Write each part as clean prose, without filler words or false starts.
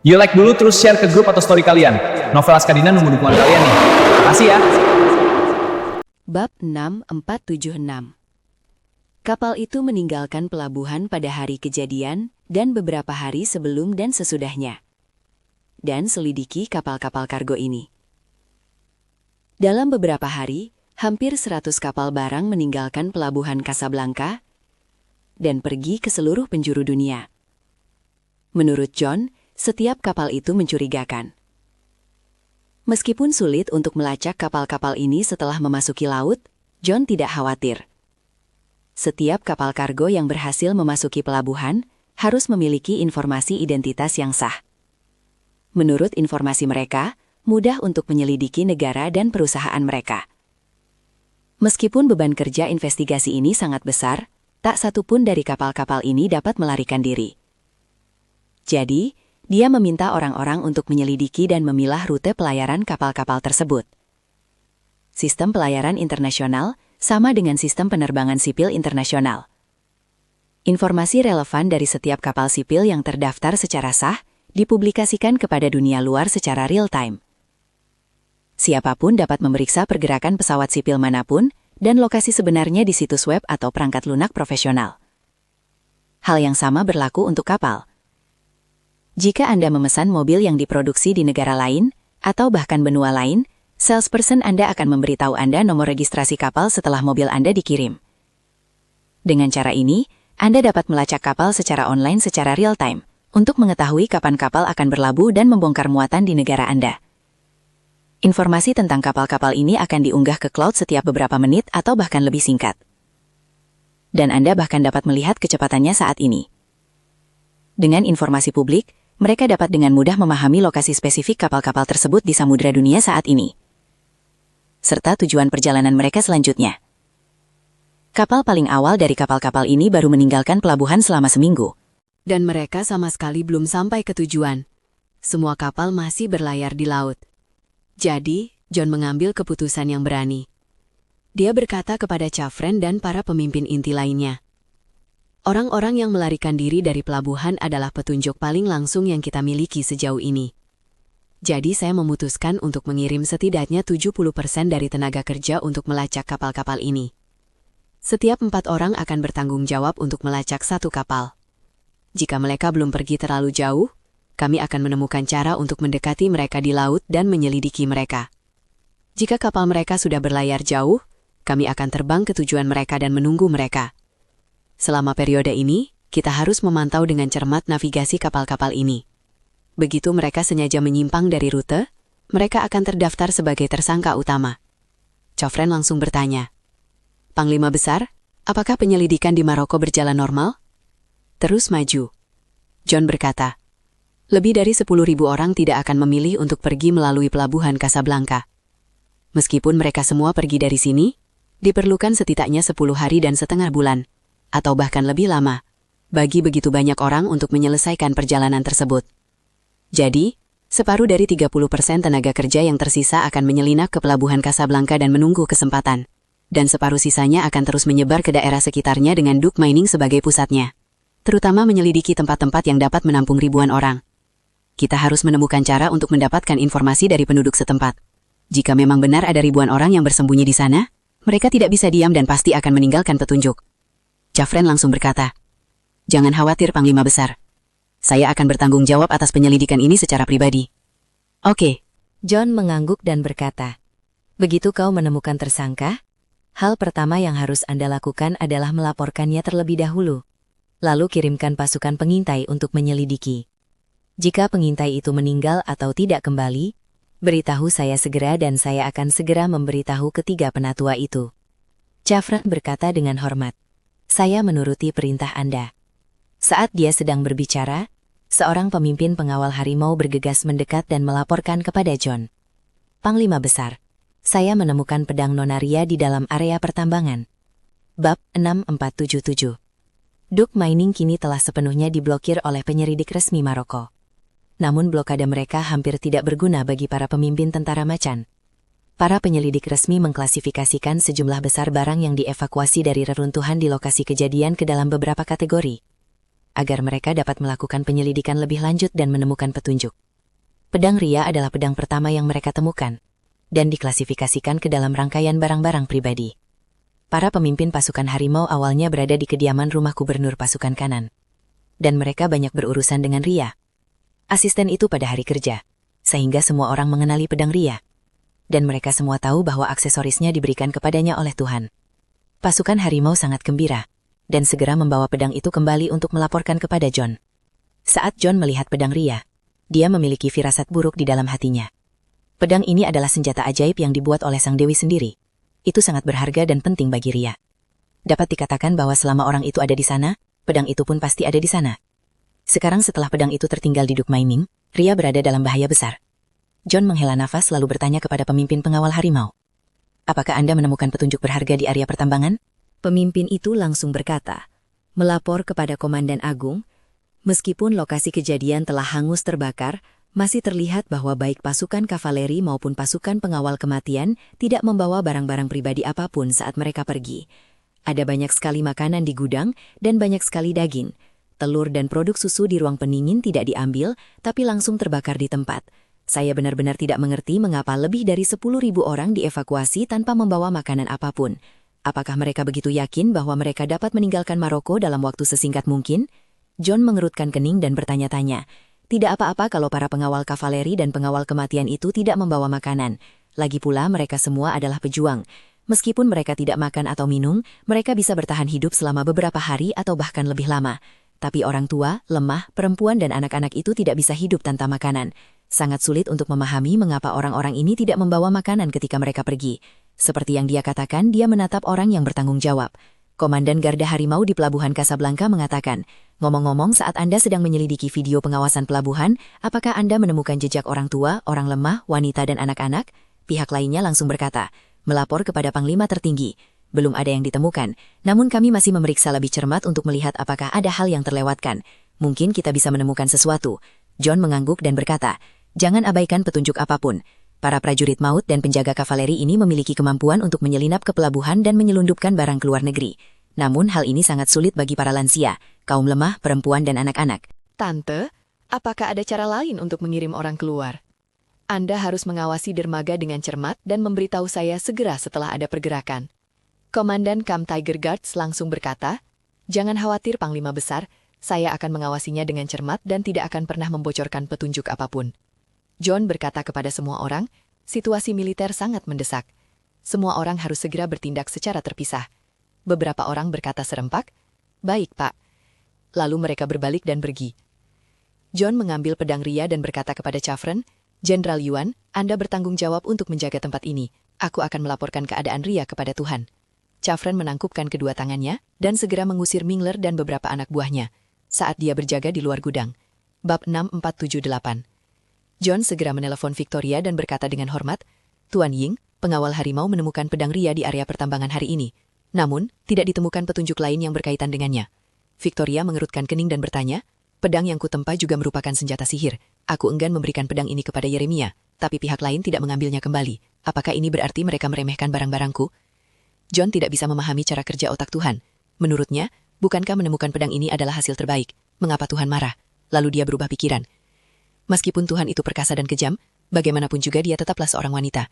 You like dulu terus share ke grup atau story kalian. Novel Askadina nunggu dukungan kalian nih. Makasih ya. Bab 6476. Kapal itu meninggalkan pelabuhan pada hari kejadian dan beberapa hari sebelum dan sesudahnya. Dan selidiki kapal-kapal kargo ini. Dalam beberapa hari, hampir 100 kapal barang meninggalkan pelabuhan Casablanca dan pergi ke seluruh penjuru dunia. Menurut John, setiap kapal itu mencurigakan. Meskipun sulit untuk melacak kapal-kapal ini setelah memasuki laut, John tidak khawatir. Setiap kapal kargo yang berhasil memasuki pelabuhan harus memiliki informasi identitas yang sah. Menurut informasi mereka, mudah untuk menyelidiki negara dan perusahaan mereka. Meskipun beban kerja investigasi ini sangat besar, tak satu pun dari kapal-kapal ini dapat melarikan diri. Jadi, dia meminta orang-orang untuk menyelidiki dan memilah rute pelayaran kapal-kapal tersebut. Sistem pelayaran internasional sama dengan sistem penerbangan sipil internasional. Informasi relevan dari setiap kapal sipil yang terdaftar secara sah dipublikasikan kepada dunia luar secara real-time. Siapapun dapat memeriksa pergerakan pesawat sipil manapun dan lokasi sebenarnya di situs web atau perangkat lunak profesional. Hal yang sama berlaku untuk kapal. Jika Anda memesan mobil yang diproduksi di negara lain, atau bahkan benua lain, salesperson Anda akan memberitahu Anda nomor registrasi kapal setelah mobil Anda dikirim. Dengan cara ini, Anda dapat melacak kapal secara online secara real-time, untuk mengetahui kapan kapal akan berlabuh dan membongkar muatan di negara Anda. Informasi tentang kapal-kapal ini akan diunggah ke cloud setiap beberapa menit atau bahkan lebih singkat. Dan Anda bahkan dapat melihat kecepatannya saat ini. Dengan informasi publik, mereka dapat dengan mudah memahami lokasi spesifik kapal-kapal tersebut di samudera dunia saat ini, serta tujuan perjalanan mereka selanjutnya. Kapal paling awal dari kapal-kapal ini baru meninggalkan pelabuhan selama seminggu. Dan mereka sama sekali belum sampai ke tujuan. Semua kapal masih berlayar di laut. Jadi, John mengambil keputusan yang berani. Dia berkata kepada Chafren dan para pemimpin inti lainnya, orang-orang yang melarikan diri dari pelabuhan adalah petunjuk paling langsung yang kita miliki sejauh ini. Jadi saya memutuskan untuk mengirim setidaknya 70% dari tenaga kerja untuk melacak kapal-kapal ini. Setiap 4 orang akan bertanggung jawab untuk melacak satu kapal. Jika mereka belum pergi terlalu jauh, kami akan menemukan cara untuk mendekati mereka di laut dan menyelidiki mereka. Jika kapal mereka sudah berlayar jauh, kami akan terbang ke tujuan mereka dan menunggu mereka. Selama periode ini, kita harus memantau dengan cermat navigasi kapal-kapal ini. Begitu mereka sengaja menyimpang dari rute, mereka akan terdaftar sebagai tersangka utama. Chafren langsung bertanya, Panglima Besar, apakah penyelidikan di Maroko berjalan normal? Terus maju. John berkata, lebih dari 10.000 orang tidak akan memilih untuk pergi melalui pelabuhan Casablanca. Meskipun mereka semua pergi dari sini, diperlukan setidaknya 10 hari dan setengah bulan, atau bahkan lebih lama, bagi begitu banyak orang untuk menyelesaikan perjalanan tersebut. Jadi, separuh dari 30% tenaga kerja yang tersisa akan menyelinap ke pelabuhan Casablanca dan menunggu kesempatan. Dan separuh sisanya akan terus menyebar ke daerah sekitarnya dengan Duke Mining sebagai pusatnya. Terutama menyelidiki tempat-tempat yang dapat menampung ribuan orang. Kita harus menemukan cara untuk mendapatkan informasi dari penduduk setempat. Jika memang benar ada ribuan orang yang bersembunyi di sana, mereka tidak bisa diam dan pasti akan meninggalkan petunjuk. Chafren langsung berkata, jangan khawatir Panglima Besar. Saya akan bertanggung jawab atas penyelidikan ini secara pribadi. Oke. John mengangguk dan berkata, begitu kau menemukan tersangka, hal pertama yang harus Anda lakukan adalah melaporkannya terlebih dahulu. Lalu kirimkan pasukan pengintai untuk menyelidiki. Jika pengintai itu meninggal atau tidak kembali, beritahu saya segera dan saya akan segera memberitahu ketiga penatua itu. Chafren berkata dengan hormat, saya menuruti perintah Anda. Saat dia sedang berbicara, seorang pemimpin pengawal harimau bergegas mendekat dan melaporkan kepada John. Panglima Besar, saya menemukan pedang Nonaria di dalam area pertambangan. Bab 6477. Duke Mining kini telah sepenuhnya diblokir oleh penyelidik resmi Maroko. Namun blokade mereka hampir tidak berguna bagi para pemimpin tentara macan. Para penyelidik resmi mengklasifikasikan sejumlah besar barang yang dievakuasi dari reruntuhan di lokasi kejadian ke dalam beberapa kategori. agar mereka dapat melakukan penyelidikan lebih lanjut dan menemukan petunjuk. Pedang Ria adalah pedang pertama yang mereka temukan, dan diklasifikasikan ke dalam rangkaian barang-barang pribadi. Para pemimpin pasukan harimau awalnya berada di kediaman rumah gubernur pasukan kanan, dan mereka banyak berurusan dengan Ria, asisten itu pada hari kerja, sehingga semua orang mengenali pedang Ria, dan mereka semua tahu bahwa aksesorisnya diberikan kepadanya oleh Tuhan. Pasukan harimau sangat gembira, dan segera membawa pedang itu kembali untuk melaporkan kepada John. Saat John melihat pedang Ria, dia memiliki firasat buruk di dalam hatinya. Pedang ini adalah senjata ajaib yang dibuat oleh sang dewi sendiri. Itu sangat berharga dan penting bagi Ria. Dapat dikatakan bahwa selama orang itu ada di sana, pedang itu pun pasti ada di sana. Sekarang setelah pedang itu tertinggal di Duk Maiming, Ria berada dalam bahaya besar. John menghela nafas lalu bertanya kepada pemimpin pengawal harimau. Apakah Anda menemukan petunjuk berharga di area pertambangan? Pemimpin itu langsung berkata, melapor kepada Komandan Agung, meskipun lokasi kejadian telah hangus terbakar, masih terlihat bahwa baik pasukan kavaleri maupun pasukan pengawal kematian tidak membawa barang-barang pribadi apapun saat mereka pergi. Ada banyak sekali makanan di gudang dan banyak sekali daging. Telur dan produk susu di ruang pendingin tidak diambil, tapi langsung terbakar di tempat. Saya benar-benar tidak mengerti mengapa lebih dari 10.000 orang dievakuasi tanpa membawa makanan apapun. Apakah mereka begitu yakin bahwa mereka dapat meninggalkan Maroko dalam waktu sesingkat mungkin? John mengerutkan kening dan bertanya-tanya. Tidak apa-apa kalau para pengawal kavaleri dan pengawal kematian itu tidak membawa makanan. Lagi pula mereka semua adalah pejuang. Meskipun mereka tidak makan atau minum, mereka bisa bertahan hidup selama beberapa hari atau bahkan lebih lama. Tapi orang tua, lemah, perempuan dan anak-anak itu tidak bisa hidup tanpa makanan. Sangat sulit untuk memahami mengapa orang-orang ini tidak membawa makanan ketika mereka pergi. Seperti yang dia katakan, dia menatap orang yang bertanggung jawab. Komandan Garda Harimau di Pelabuhan Casablanca mengatakan, ngomong-ngomong saat Anda sedang menyelidiki video pengawasan pelabuhan, apakah Anda menemukan jejak orang tua, orang lemah, wanita dan anak-anak? Pihak lainnya langsung berkata, melapor kepada Panglima tertinggi. Belum ada yang ditemukan, namun kami masih memeriksa lebih cermat untuk melihat apakah ada hal yang terlewatkan. Mungkin kita bisa menemukan sesuatu. John mengangguk dan berkata, jangan abaikan petunjuk apapun. Para prajurit maut dan penjaga kavaleri ini memiliki kemampuan untuk menyelinap ke pelabuhan dan menyelundupkan barang ke luar negeri. Namun hal ini sangat sulit bagi para lansia, kaum lemah, perempuan dan anak-anak. Tante, apakah ada cara lain untuk mengirim orang keluar? Anda harus mengawasi dermaga dengan cermat dan memberitahu saya segera setelah ada pergerakan. Komandan Camp Tiger Guards langsung berkata, jangan khawatir Panglima Besar, saya akan mengawasinya dengan cermat dan tidak akan pernah membocorkan petunjuk apapun. John berkata kepada semua orang, situasi militer sangat mendesak. Semua orang harus segera bertindak secara terpisah. Beberapa orang berkata serempak, baik Pak. Lalu mereka berbalik dan pergi. John mengambil pedang Ria dan berkata kepada Chavren, Jenderal Yuan, Anda bertanggung jawab untuk menjaga tempat ini. Aku akan melaporkan keadaan Ria kepada Tuhan. Chavren menangkupkan kedua tangannya dan segera mengusir Mingler dan beberapa anak buahnya saat dia berjaga di luar gudang. Bab 6478. John segera menelepon Victoria dan berkata dengan hormat, Tuan Ying, pengawal harimau menemukan pedang Ria di area pertambangan hari ini. Namun, tidak ditemukan petunjuk lain yang berkaitan dengannya. Victoria mengerutkan kening dan bertanya, pedang yang kutempa juga merupakan senjata sihir. Aku enggan memberikan pedang ini kepada Yeremia, tapi pihak lain tidak mengambilnya kembali. Apakah ini berarti mereka meremehkan barang-barangku? John tidak bisa memahami cara kerja otak Tuhan. Menurutnya, bukankah menemukan pedang ini adalah hasil terbaik? Mengapa Tuhan marah? Lalu dia berubah pikiran. Meskipun Tuhan itu perkasa dan kejam, bagaimanapun juga dia tetaplah seorang wanita.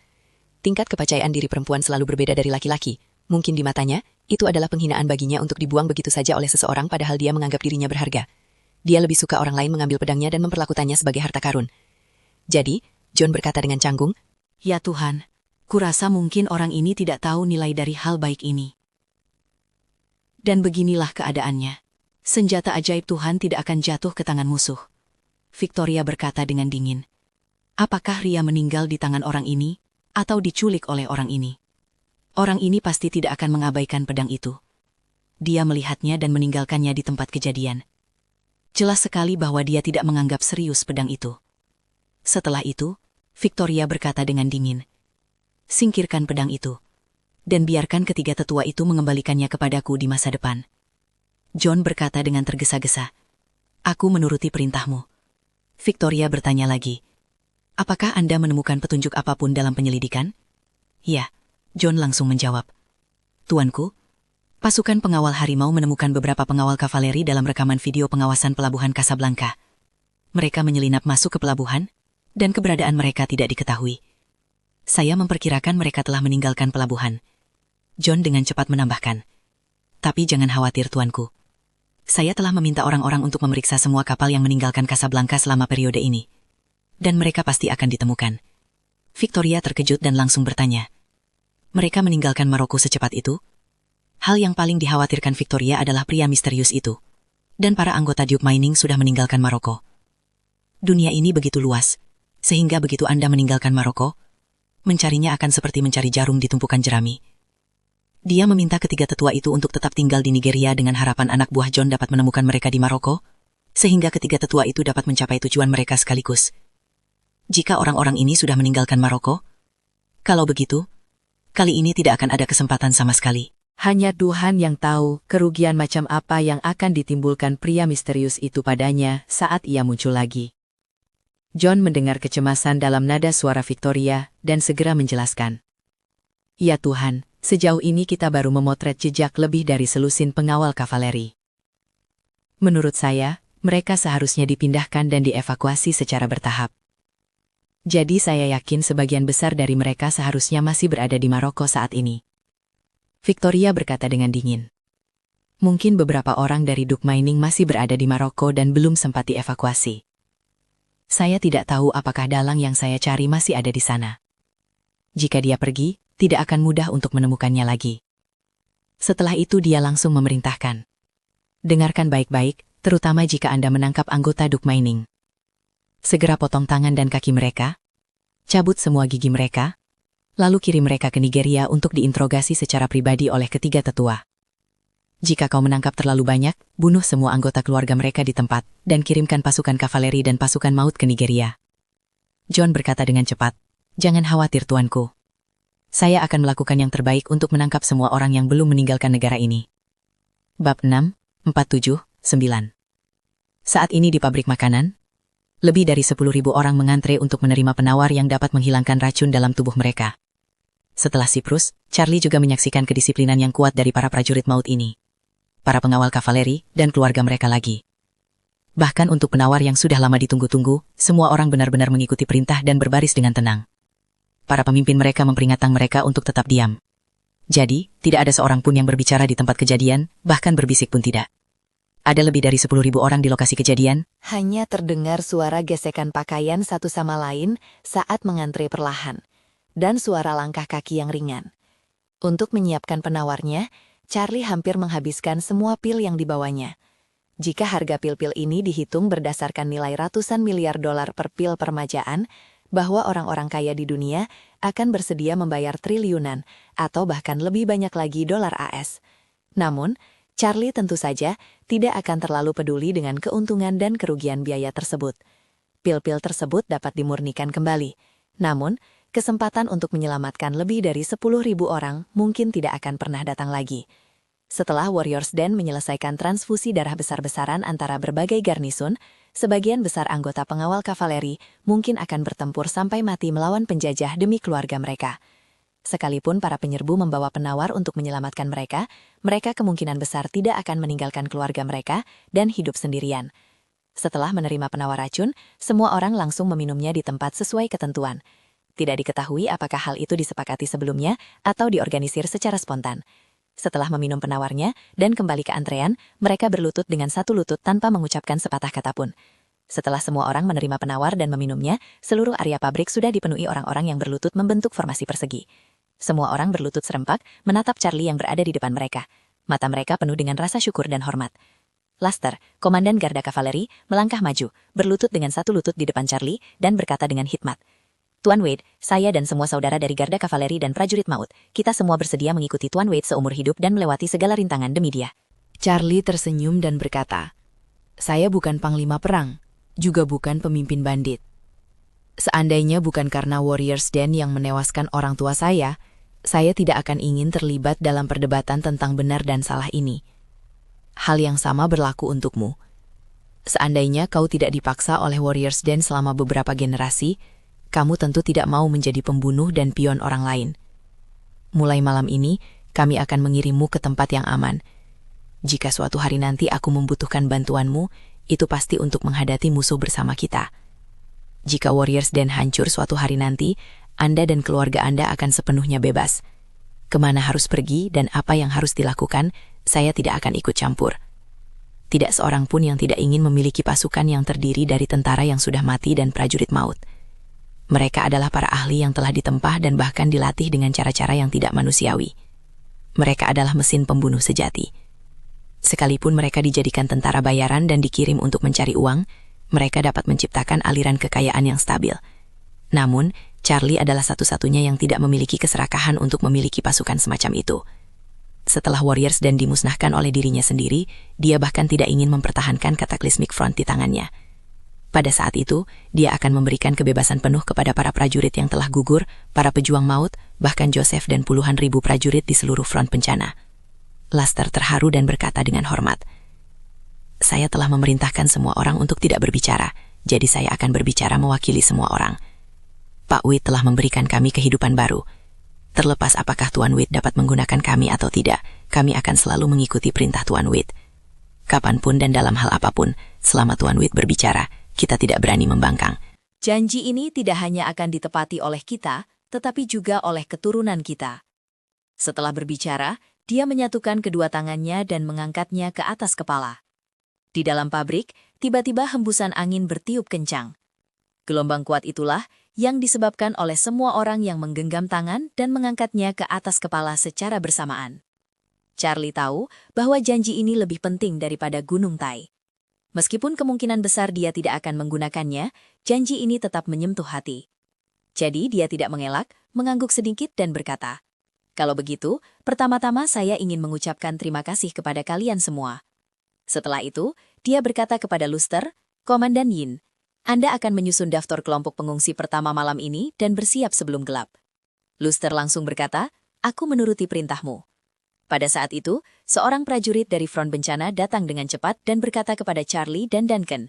Tingkat kepercayaan diri perempuan selalu berbeda dari laki-laki. Mungkin di matanya, itu adalah penghinaan baginya untuk dibuang begitu saja oleh seseorang padahal dia menganggap dirinya berharga. Dia lebih suka orang lain mengambil pedangnya dan memperlakukannya sebagai harta karun. Jadi, John berkata dengan canggung, Ya Tuhan, kurasa mungkin orang ini tidak tahu nilai dari hal baik ini. Dan beginilah keadaannya. Senjata ajaib Tuhan tidak akan jatuh ke tangan musuh. Victoria berkata dengan dingin. Apakah Ria meninggal di tangan orang ini, atau diculik oleh orang ini? Orang ini pasti tidak akan mengabaikan pedang itu. Dia melihatnya dan meninggalkannya di tempat kejadian. Jelas sekali bahwa dia tidak menganggap serius pedang itu. Setelah itu, Victoria berkata dengan dingin, singkirkan pedang itu, dan biarkan ketiga tetua itu mengembalikannya kepadaku di masa depan. John berkata dengan tergesa-gesa, aku menuruti perintahmu. Victoria bertanya lagi, apakah Anda menemukan petunjuk apapun dalam penyelidikan? Ya, John langsung menjawab. Tuanku, Pasukan pengawal harimau menemukan beberapa pengawal kavaleri dalam rekaman video pengawasan pelabuhan Casablanca. Mereka menyelinap masuk ke pelabuhan, dan keberadaan mereka tidak diketahui. Saya memperkirakan mereka telah meninggalkan pelabuhan. John dengan cepat menambahkan. Tapi jangan khawatir tuanku. Saya telah meminta orang-orang untuk memeriksa semua kapal yang meninggalkan Casablanca selama periode ini. Dan mereka pasti akan ditemukan. Victoria terkejut dan langsung bertanya. Mereka meninggalkan Maroko secepat itu? Hal yang paling dikhawatirkan Victoria adalah pria misterius itu. Dan para anggota Duke Mining sudah meninggalkan Maroko. Dunia ini begitu luas, sehingga begitu Anda meninggalkan Maroko, mencarinya akan seperti mencari jarum di tumpukan jerami. Dia meminta ketiga tetua itu untuk tetap tinggal di Nigeria dengan harapan anak buah John dapat menemukan mereka di Maroko, sehingga ketiga tetua itu dapat mencapai tujuan mereka sekaligus. Jika orang-orang ini sudah meninggalkan Maroko, kalau begitu, kali ini tidak akan ada kesempatan sama sekali. Hanya Tuhan yang tahu kerugian macam apa yang akan ditimbulkan pria misterius itu padanya saat ia muncul lagi. John mendengar kecemasan dalam nada suara Victoria dan segera menjelaskan. Ya Tuhan, sejauh ini kita baru memotret jejak lebih dari selusin pengawal kavaleri. Menurut saya, mereka seharusnya dipindahkan dan dievakuasi secara bertahap. Jadi saya yakin sebagian besar dari mereka seharusnya masih berada di Maroko saat ini. Victoria berkata dengan dingin. Mungkin beberapa orang dari Duke Mining masih berada di Maroko dan belum sempat dievakuasi. Saya tidak tahu apakah dalang yang saya cari masih ada di sana. Jika dia pergi, tidak akan mudah untuk menemukannya lagi. Setelah itu dia langsung memerintahkan. Dengarkan baik-baik, terutama jika Anda menangkap anggota Duke Mining. Segera potong tangan dan kaki mereka, cabut semua gigi mereka, lalu kirim mereka ke Nigeria untuk diinterogasi secara pribadi oleh ketiga tetua. Jika kau menangkap terlalu banyak, bunuh semua anggota keluarga mereka di tempat, dan kirimkan pasukan kavaleri dan pasukan maut ke Nigeria. John berkata dengan cepat, jangan khawatir tuanku. Saya akan melakukan yang terbaik untuk menangkap semua orang yang belum meninggalkan negara ini. Bab 6, 47, 9. Saat ini di pabrik makanan, lebih dari 10.000 orang mengantre untuk menerima penawar yang dapat menghilangkan racun dalam tubuh mereka. Setelah Siprus, Charlie juga menyaksikan kedisiplinan yang kuat dari para prajurit maut ini. Para pengawal kavaleri dan keluarga mereka lagi. Bahkan untuk penawar yang sudah lama ditunggu-tunggu, semua orang benar-benar mengikuti perintah dan berbaris dengan tenang. Para pemimpin mereka memperingatkan mereka untuk tetap diam. Jadi, tidak ada seorang pun yang berbicara di tempat kejadian, bahkan berbisik pun tidak. Ada lebih dari 10.000 orang di lokasi kejadian. Hanya terdengar suara gesekan pakaian satu sama lain saat mengantre perlahan, dan suara langkah kaki yang ringan. Untuk menyiapkan penawarnya, Charlie hampir menghabiskan semua pil yang dibawanya. Jika harga pil-pil ini dihitung berdasarkan nilai ratusan miliar dolar per pil permajaan, bahwa orang-orang kaya di dunia akan bersedia membayar triliunan atau bahkan lebih banyak lagi dolar AS. Namun, Charlie tentu saja tidak akan terlalu peduli dengan keuntungan dan kerugian biaya tersebut. Pil-pil tersebut dapat dimurnikan kembali. Namun, kesempatan untuk menyelamatkan lebih dari 10.000 orang mungkin tidak akan pernah datang lagi. Setelah Warriors Den menyelesaikan transfusi darah besar-besaran antara berbagai garnisun, sebagian besar anggota pengawal kavaleri mungkin akan bertempur sampai mati melawan penjajah demi keluarga mereka. Sekalipun para penyerbu membawa penawar untuk menyelamatkan mereka, mereka kemungkinan besar tidak akan meninggalkan keluarga mereka dan hidup sendirian. Setelah menerima penawar racun, semua orang langsung meminumnya di tempat sesuai ketentuan. Tidak diketahui apakah hal itu disepakati sebelumnya atau diorganisir secara spontan. Setelah meminum penawarnya dan kembali ke antrean, mereka berlutut dengan satu lutut tanpa mengucapkan sepatah kata pun. Setelah semua orang menerima penawar dan meminumnya, seluruh area pabrik sudah dipenuhi orang-orang yang berlutut membentuk formasi persegi. Semua orang berlutut serempak, menatap Charlie yang berada di depan mereka. Mata mereka penuh dengan rasa syukur dan hormat. Laster, komandan Garda Kavaleri, melangkah maju, berlutut dengan satu lutut di depan Charlie, dan berkata dengan hikmat. Tuan Wade, saya dan semua saudara dari Garda Kavaleri dan prajurit maut, kita semua bersedia mengikuti Tuan Wade seumur hidup dan melewati segala rintangan demi dia. Charlie tersenyum dan berkata, saya bukan panglima perang, juga bukan pemimpin bandit. Seandainya bukan karena Warriors Den yang menewaskan orang tua saya tidak akan ingin terlibat dalam perdebatan tentang benar dan salah ini. Hal yang sama berlaku untukmu. Seandainya kau tidak dipaksa oleh Warriors Den selama beberapa generasi, kamu tentu tidak mau menjadi pembunuh dan pion orang lain. Mulai malam ini, kami akan mengirimmu ke tempat yang aman. Jika suatu hari nanti aku membutuhkan bantuanmu, itu pasti untuk menghadapi musuh bersama kita. Jika Warriors Den hancur suatu hari nanti, Anda dan keluarga Anda akan sepenuhnya bebas. Kemana harus pergi dan apa yang harus dilakukan, saya tidak akan ikut campur. Tidak seorang pun yang tidak ingin memiliki pasukan yang terdiri dari tentara yang sudah mati dan prajurit maut. Mereka adalah para ahli yang telah ditempah dan bahkan dilatih dengan cara-cara yang tidak manusiawi. Mereka adalah mesin pembunuh sejati. Sekalipun mereka dijadikan tentara bayaran dan dikirim untuk mencari uang, mereka dapat menciptakan aliran kekayaan yang stabil. Namun, Charlie adalah satu-satunya yang tidak memiliki keserakahan untuk memiliki pasukan semacam itu. Setelah Warriors dan dimusnahkan oleh dirinya sendiri, dia bahkan tidak ingin mempertahankan Cataclysmic Front di tangannya. Pada saat itu, dia akan memberikan kebebasan penuh kepada para prajurit yang telah gugur, para pejuang maut, bahkan Joseph dan puluhan ribu prajurit di seluruh front bencana. Laster terharu dan berkata dengan hormat, "Saya telah memerintahkan semua orang untuk tidak berbicara, jadi saya akan berbicara mewakili semua orang. Pak Witt telah memberikan kami kehidupan baru. Terlepas apakah Tuan Witt dapat menggunakan kami atau tidak, kami akan selalu mengikuti perintah Tuan Witt. Kapanpun dan dalam hal apapun, selama Tuan Witt berbicara, kita tidak berani membangkang." Janji ini tidak hanya akan ditepati oleh kita, tetapi juga oleh keturunan kita. Setelah berbicara, dia menyatukan kedua tangannya dan mengangkatnya ke atas kepala. Di dalam pabrik, tiba-tiba hembusan angin bertiup kencang. Gelombang kuat itulah yang disebabkan oleh semua orang yang menggenggam tangan dan mengangkatnya ke atas kepala secara bersamaan. Charlie tahu bahwa janji ini lebih penting daripada Gunung Tai. Meskipun kemungkinan besar dia tidak akan menggunakannya, janji ini tetap menyentuh hati. Jadi dia tidak mengelak, mengangguk sedikit dan berkata, "Kalau begitu, pertama-tama saya ingin mengucapkan terima kasih kepada kalian semua." Setelah itu, dia berkata kepada Luster, "Komandan Yin, Anda akan menyusun daftar kelompok pengungsi pertama malam ini dan bersiap sebelum gelap." Luster langsung berkata, "Aku menuruti perintahmu." Pada saat itu, seorang prajurit dari front bencana datang dengan cepat dan berkata kepada Charlie dan Duncan,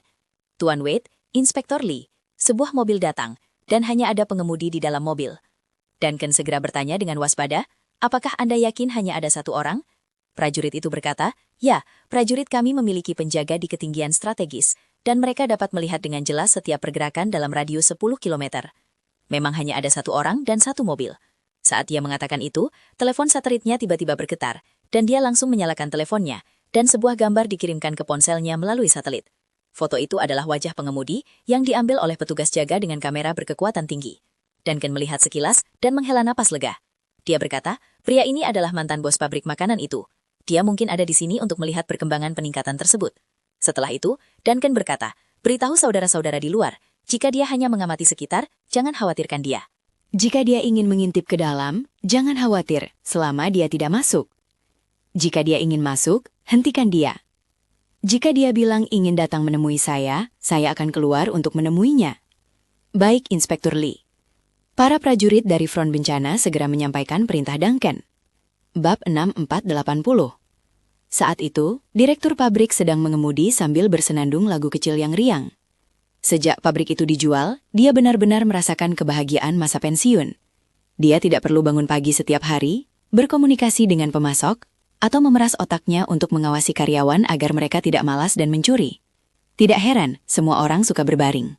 "Tuan Wade, Inspektor Lee, sebuah mobil datang, dan hanya ada pengemudi di dalam mobil." Duncan segera bertanya dengan waspada, "Apakah Anda yakin hanya ada satu orang?" Prajurit itu berkata, "Ya, prajurit kami memiliki penjaga di ketinggian strategis, dan mereka dapat melihat dengan jelas setiap pergerakan dalam radius 10 km. Memang hanya ada satu orang dan satu mobil." Saat dia mengatakan itu, telepon satelitnya tiba-tiba bergetar, dan dia langsung menyalakan teleponnya, dan sebuah gambar dikirimkan ke ponselnya melalui satelit. Foto itu adalah wajah pengemudi yang diambil oleh petugas jaga dengan kamera berkekuatan tinggi. Duncan melihat sekilas dan menghela napas lega. Dia berkata, pria ini adalah mantan bos pabrik makanan itu. Dia mungkin ada di sini untuk melihat perkembangan peningkatan tersebut. Setelah itu, Duncan berkata, "Beritahu saudara-saudara di luar, jika dia hanya mengamati sekitar, jangan khawatirkan dia. Jika dia ingin mengintip ke dalam, jangan khawatir selama dia tidak masuk. Jika dia ingin masuk, hentikan dia. Jika dia bilang ingin datang menemui saya akan keluar untuk menemuinya." "Baik, Inspektur Lee." Para prajurit dari front bencana segera menyampaikan perintah Duncan. Bab 6480. Saat itu, direktur pabrik sedang mengemudi sambil bersenandung lagu kecil yang riang. Sejak pabrik itu dijual, dia benar-benar merasakan kebahagiaan masa pensiun. Dia tidak perlu bangun pagi setiap hari, berkomunikasi dengan pemasok, atau memeras otaknya untuk mengawasi karyawan agar mereka tidak malas dan mencuri. Tidak heran, semua orang suka berbaring.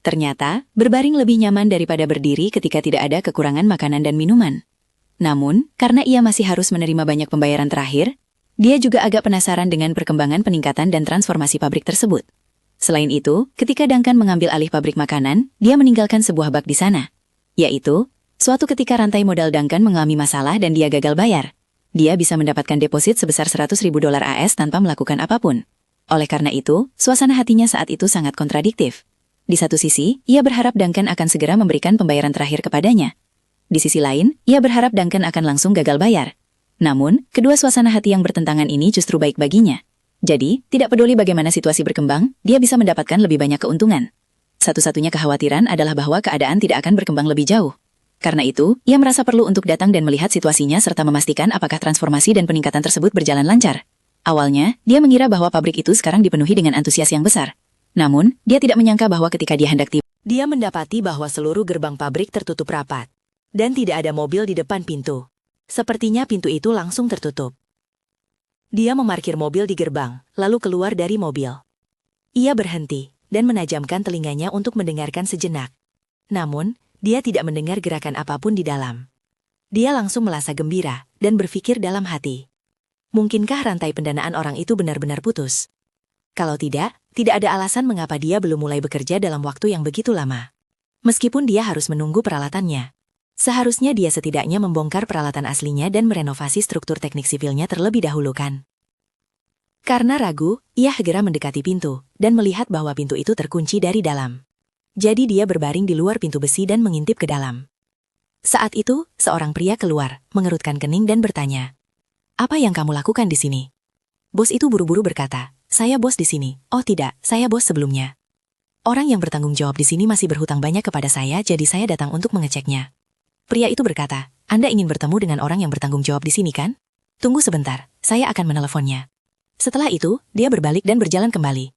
Ternyata, berbaring lebih nyaman daripada berdiri ketika tidak ada kekurangan makanan dan minuman. Namun, karena ia masih harus menerima banyak pembayaran terakhir, dia juga agak penasaran dengan perkembangan peningkatan dan transformasi pabrik tersebut. Selain itu, ketika Duncan mengambil alih pabrik makanan, dia meninggalkan sebuah bug di sana. Yaitu, suatu ketika rantai modal Duncan mengalami masalah dan dia gagal bayar. Dia bisa mendapatkan deposit sebesar $100.000 AS tanpa melakukan apapun. Oleh karena itu, suasana hatinya saat itu sangat kontradiktif. Di satu sisi, ia berharap Duncan akan segera memberikan pembayaran terakhir kepadanya. Di sisi lain, ia berharap Duncan akan langsung gagal bayar. Namun, kedua suasana hati yang bertentangan ini justru baik baginya. Jadi, tidak peduli bagaimana situasi berkembang, dia bisa mendapatkan lebih banyak keuntungan. Satu-satunya kekhawatiran adalah bahwa keadaan tidak akan berkembang lebih jauh. Karena itu, ia merasa perlu untuk datang dan melihat situasinya serta memastikan apakah transformasi dan peningkatan tersebut berjalan lancar. Awalnya, dia mengira bahwa pabrik itu sekarang dipenuhi dengan antusias yang besar. Namun, dia tidak menyangka bahwa ketika dia hendak tiba, Dia mendapati bahwa seluruh gerbang pabrik tertutup rapat, dan tidak ada mobil di depan pintu. Sepertinya pintu itu langsung tertutup. Dia memarkir mobil di gerbang, lalu keluar dari mobil. Ia berhenti dan menajamkan telinganya untuk mendengarkan sejenak. Namun, dia tidak mendengar gerakan apapun di dalam. Dia langsung merasa gembira dan berpikir dalam hati. Mungkinkah rantai pendanaan orang itu benar-benar putus? Kalau tidak ada alasan mengapa dia belum mulai bekerja dalam waktu yang begitu lama. Meskipun dia harus menunggu peralatannya. Seharusnya dia setidaknya membongkar peralatan aslinya dan merenovasi struktur teknik sipilnya terlebih dahulu kan. Karena ragu, ia segera mendekati pintu dan melihat bahwa pintu itu terkunci dari dalam. Jadi dia berbaring di luar pintu besi dan mengintip ke dalam. Saat itu, seorang pria keluar, mengerutkan kening dan bertanya, "Apa yang kamu lakukan di sini?" Bos itu buru-buru berkata, "Saya bos di sini." "Oh tidak, saya bos sebelumnya. Orang yang bertanggung jawab di sini masih berhutang banyak kepada saya, jadi saya datang untuk mengeceknya." Pria itu berkata, "Anda ingin bertemu dengan orang yang bertanggung jawab di sini kan? Tunggu sebentar, saya akan meneleponnya." Setelah itu, dia berbalik dan berjalan kembali.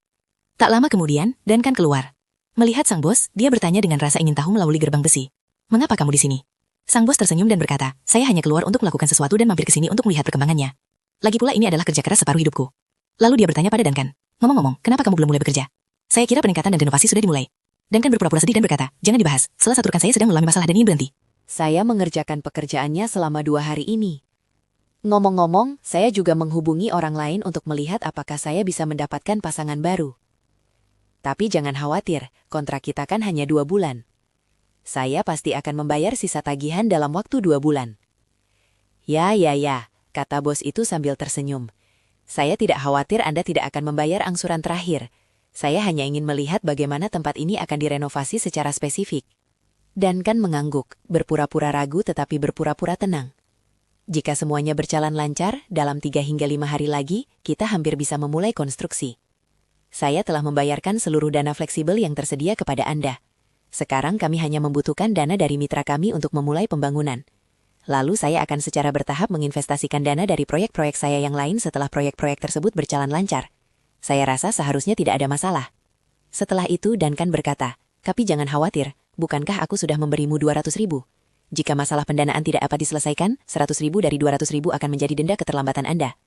Tak lama kemudian, Duncan keluar. Melihat sang bos, dia bertanya dengan rasa ingin tahu melalui gerbang besi. "Mengapa kamu di sini?" Sang bos tersenyum dan berkata, "Saya hanya keluar untuk melakukan sesuatu dan mampir ke sini untuk melihat perkembangannya. Lagi pula ini adalah kerja keras separuh hidupku." Lalu dia bertanya pada Duncan, "Ngomong-ngomong, kenapa kamu belum mulai bekerja? Saya kira peningkatan dan renovasi sudah dimulai." Duncan berpura-pura sedih dan berkata, "Jangan dibahas, salah satu rekan saya sedang mengalami masalah dan ingin berhenti." Saya mengerjakan pekerjaannya selama 2 hari ini. Ngomong-ngomong, saya juga menghubungi orang lain untuk melihat apakah saya bisa mendapatkan pasangan baru. Tapi jangan khawatir, kontrak kita kan hanya 2 bulan. Saya pasti akan membayar sisa tagihan dalam waktu 2 bulan. Ya, kata bos itu sambil tersenyum. Saya tidak khawatir Anda tidak akan membayar angsuran terakhir. Saya hanya ingin melihat bagaimana tempat ini akan direnovasi secara spesifik. Duncan mengangguk, berpura-pura ragu tetapi berpura-pura tenang. Jika semuanya berjalan lancar, dalam 3 hingga 5 hari lagi, kita hampir bisa memulai konstruksi. Saya telah membayarkan seluruh dana fleksibel yang tersedia kepada Anda. Sekarang kami hanya membutuhkan dana dari mitra kami untuk memulai pembangunan. Lalu saya akan secara bertahap menginvestasikan dana dari proyek-proyek saya yang lain setelah proyek-proyek tersebut berjalan lancar. Saya rasa seharusnya tidak ada masalah. Setelah itu Duncan berkata, "Tapi jangan khawatir. Bukankah aku sudah memberimu 200.000? Jika masalah pendanaan tidak dapat diselesaikan, 100.000 dari 200.000 akan menjadi denda keterlambatan Anda."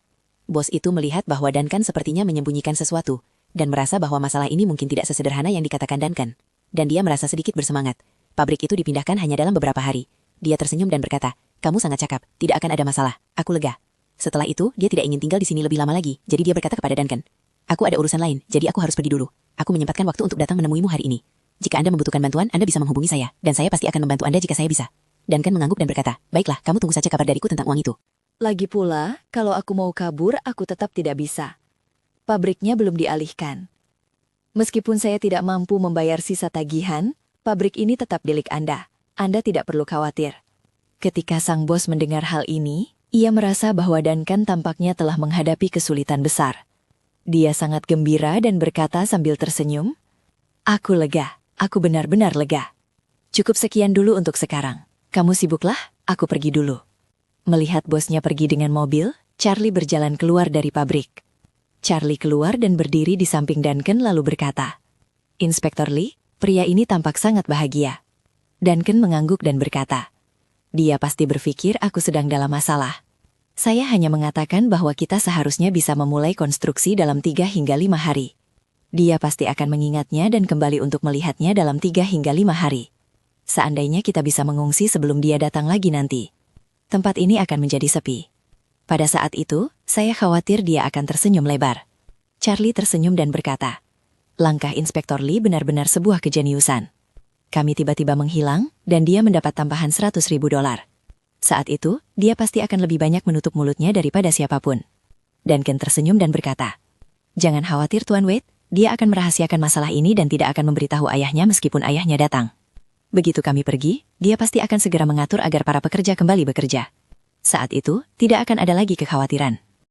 Bos itu melihat bahwa Duncan sepertinya menyembunyikan sesuatu, dan merasa bahwa masalah ini mungkin tidak sesederhana yang dikatakan Duncan. Dan dia merasa sedikit bersemangat. Pabrik itu dipindahkan hanya dalam beberapa hari. Dia tersenyum dan berkata, "Kamu sangat cakap, tidak akan ada masalah, aku lega." Setelah itu, dia tidak ingin tinggal di sini lebih lama lagi, jadi dia berkata kepada Duncan, "Aku ada urusan lain, jadi aku harus pergi dulu. Aku menyempatkan waktu untuk datang menemuimu hari ini. Jika Anda membutuhkan bantuan, Anda bisa menghubungi saya, dan saya pasti akan membantu Anda jika saya bisa." Duncan mengangguk dan berkata, "Baiklah, kamu tunggu saja kabar dariku tentang uang itu." Lagi pula, kalau aku mau kabur, aku tetap tidak bisa. Pabriknya belum dialihkan. Meskipun saya tidak mampu membayar sisa tagihan, pabrik ini tetap milik Anda. Anda tidak perlu khawatir. Ketika sang bos mendengar hal ini, ia merasa bahwa Duncan tampaknya telah menghadapi kesulitan besar. Dia sangat gembira dan berkata sambil tersenyum, "Aku lega, aku benar-benar lega. Cukup sekian dulu untuk sekarang. Kamu sibuklah, aku pergi dulu." Melihat bosnya pergi dengan mobil, Charlie berjalan keluar dari pabrik. Charlie keluar dan berdiri di samping Duncan lalu berkata, "Inspektur Lee, pria ini tampak sangat bahagia." Duncan mengangguk dan berkata, "Dia pasti berpikir aku sedang dalam masalah. Saya hanya mengatakan bahwa kita seharusnya bisa memulai konstruksi dalam 3 hingga 5 hari. Dia pasti akan mengingatnya dan kembali untuk melihatnya dalam 3 hingga 5 hari. Seandainya kita bisa mengungsi sebelum dia datang lagi nanti, tempat ini akan menjadi sepi." Pada saat itu, saya khawatir dia akan tersenyum lebar. Charlie tersenyum dan berkata, "Langkah Inspektur Lee benar-benar sebuah kejeniusan. Kami tiba-tiba menghilang, dan dia mendapat tambahan $100.000. Saat itu, dia pasti akan lebih banyak menutup mulutnya daripada siapapun." Duncan tersenyum dan berkata, "Jangan khawatir Tuan Wade, dia akan merahasiakan masalah ini dan tidak akan memberitahu ayahnya meskipun ayahnya datang. Begitu kami pergi, dia pasti akan segera mengatur agar para pekerja kembali bekerja. Saat itu, tidak akan ada lagi kekhawatiran."